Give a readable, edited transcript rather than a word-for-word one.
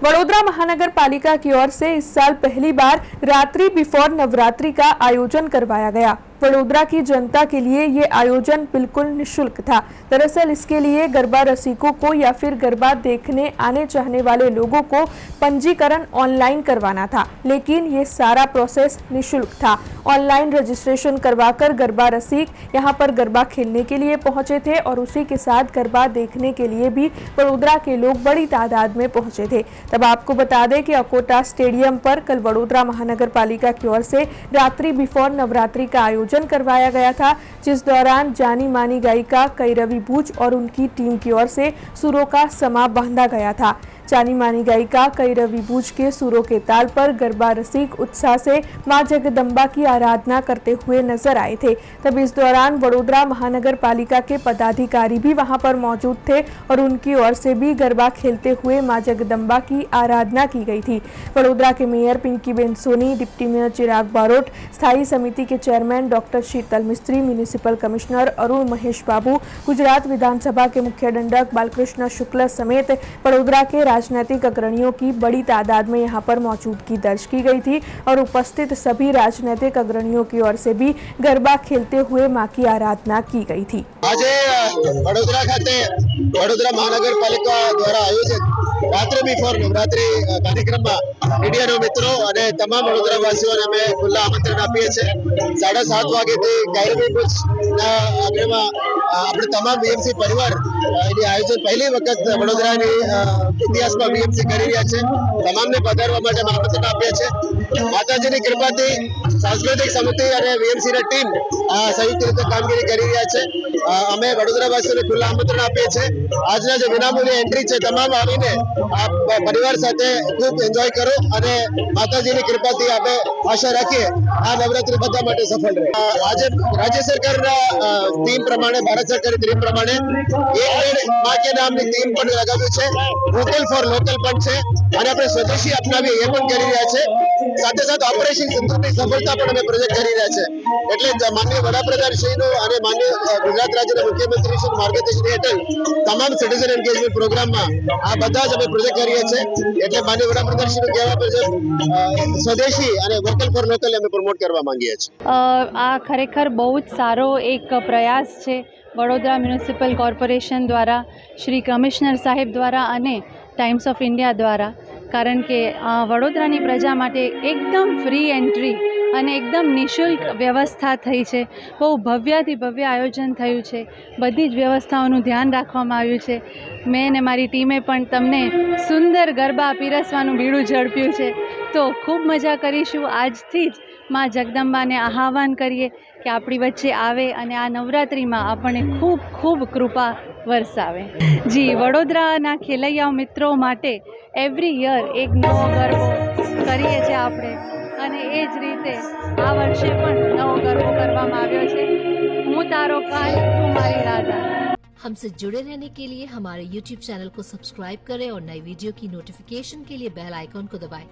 वडोदरा महानगर पालिका की ओर से इस साल पहली बार रात्रि बिफोर नवरात्रि का आयोजन करवाया गया। वडोदरा की जनता के लिए ये आयोजन बिल्कुल निःशुल्क था। दरअसल इसके लिए गरबा रसिकों को या फिर गरबा देखने आने चाहने वाले लोगों को पंजीकरण ऑनलाइन करवाना था, लेकिन ये सारा प्रोसेस निःशुल्क था। ऑनलाइन रजिस्ट्रेशन करवाकर गरबा रसिक यहाँ पर गरबा खेलने के लिए पहुंचे थे और उसी के साथ गरबा देखने के लिए भी वडोदरा के लोग बड़ी तादाद में पहुंचे थे। तब आपको बता दें कि अकोटा स्टेडियम पर कल वडोदरा महानगर पालिका की ओर से रात्रि बिफोर नवरात्रि का आयोजन करवाया गया था, जिस दौरान जानी मानी गायिका कैरवी बूच और उनकी टीम की ओर से सुरों का समा बांधा गया था। जानी मानी गायिका कैरवी बूच के सुरों के ताल पर गरबा रसिक उत्साह से मां जगदम्बा की आराधना करते हुए नजर आए थे। तब इस दौरान वडोदरा महानगर पालिका के पदाधिकारी भी वहां पर मौजूद थे और उनकी ओर से भी गरबा खेलते हुए मां जगदम्बा की आराधना की गई थी। वडोदरा के मेयर पिंकीबेन सोनी, डिप्टी मेयर चिराग बारोट, स्थायी समिति के चेयरमैन डॉक्टर शीतल मिस्त्री, म्यूनिसिपल कमिश्नर अरुण महेश बाबू, गुजरात विधानसभा के मुख्य दंडक बालकृष्ण शुक्ल समेत वडोदरा के राजनीतिक अग्रणियों की बड़ी तादाद में यहां पर मौजूदगी दर्ज की गई थी और उपस्थित सभी राजनीतिक अग्रणियों की ओर से भी गरबा खेलते हुए मां की आराधना की गई थी। आज वडोदरा खाते वडोदरा महानगरपालिका द्वारा आयोजित रात्रि बिफोर नवरात्रि कार्यक्रम में मीडिया मित्रों और तमाम वडोदरा वासियों ने अमे खुला आमंत्रण आपीए छे। 7:30 वागे कैरवी बूच अपने तमाम बीएमसी परिवार आयोजन पहली वक्त वडोदरा इतिहास में बीएमसी करी रह्या छे। तमाम ने पधारवा माटे आमंत्रण आपीए छे। माताजीनी कृपाथी सांस्कृतिक समिति और बीएमसी टीम संयुक्त रीते कामगीरी करी रह्या छे। अमे वडोदरा वासियों ने खुला आमंत्रण आपीए छे। आजना जो विनामूल्य एंट्री छे तमाम आवीने परिवार साथे खूब एंजॉय करो और माताजीनी कृपाथी आपे आशा रखीए आ नवरात्रि बधा माटे सफल रहे। आज राज्य सरकार थीम प्रमाणे भारत सरकार थीम प्रमाणे एक मां के नाम की थीम पण लगाव्યું છે। वोकल फॉर लोकल पण છે અને આપણે સ્વદેશી અપનાવીએ એ પણ કરી રહ્યા છે। સાથે સાથે ઓપરેશન સિંદૂરની સફળતા પણ અમે પ્રોજેક્ટ કરી રહ્યા છે। એટલે માનનીય વડાપ્રધાન શ્રીનું અને માનનીય ગુજરાત રાજ્યના મુખ્યમંત્રી શ્રી માર્ગદર્શન હેઠળ તમામ સિટીઝન એન્ગેજમેન્ટ પ્રોગ્રામમાં આ બધા જ અમે પ્રોજેક્ટ કરીએ છીએ। એટલે માનનીય વડાપ્રધાન શ્રીનું કહેવા મુજબ સ્વદેશી અને વોકલ ફોર લોકલ અમે પ્રમોટ કરવા માંગીએ છીએ। આ ખરેખર બહુ જ સારો એક પ્રયાસ છે વડોદરા મ્યુનિસિપલ કોર્પોરેશન દ્વારા, શ્રી કમિશનર સાહેબ દ્વારા અને ટાઈમ્સ ઓફ ઇન્ડિયા દ્વારા, કારણ કે વડોદરાની પ્રજા માટે એકદમ ફ્રી એન્ટ્રી અને એકદમ નિઃશુલ્ક વ્યવસ્થા થઈ છે। બહુ ભવ્યાથી ભવ્ય આયોજન થયું છે। બધી જ વ્યવસ્થાઓનું ધ્યાન રાખવામાં આવ્યું છે। મેં ને મારી ટીમે પણ તમને સુંદર ગરબા પીરસવાનું બીડું ઝડપ્યું છે। તો ખૂબ મજા કરીશું। આજથી જ માં જગદંબાને આહ્વાન કરીએ કે આપણી વચ્ચે આવે અને આ નવરાત્રિમાં આપણને ખૂબ ખૂબ કૃપા વરસાવે। જી, વડોદરાના ખેલૈયાઓ મિત્રો માટે એવરી યર એક નવો ગરબો કરીએ છીએ આપણે અને એ જ રીતે આ વર્ષે પણ નવો ગરબો કરવામાં આવ્યો છે। હું તારો કાન, તું મારી રાધા। हमसे जुड़े रहने के लिए हमारे YouTube चैनल को सब्सक्राइब करें और नई वीडियो की नोटिफिकेशन के लिए बेल आइकॉन को दबाएं।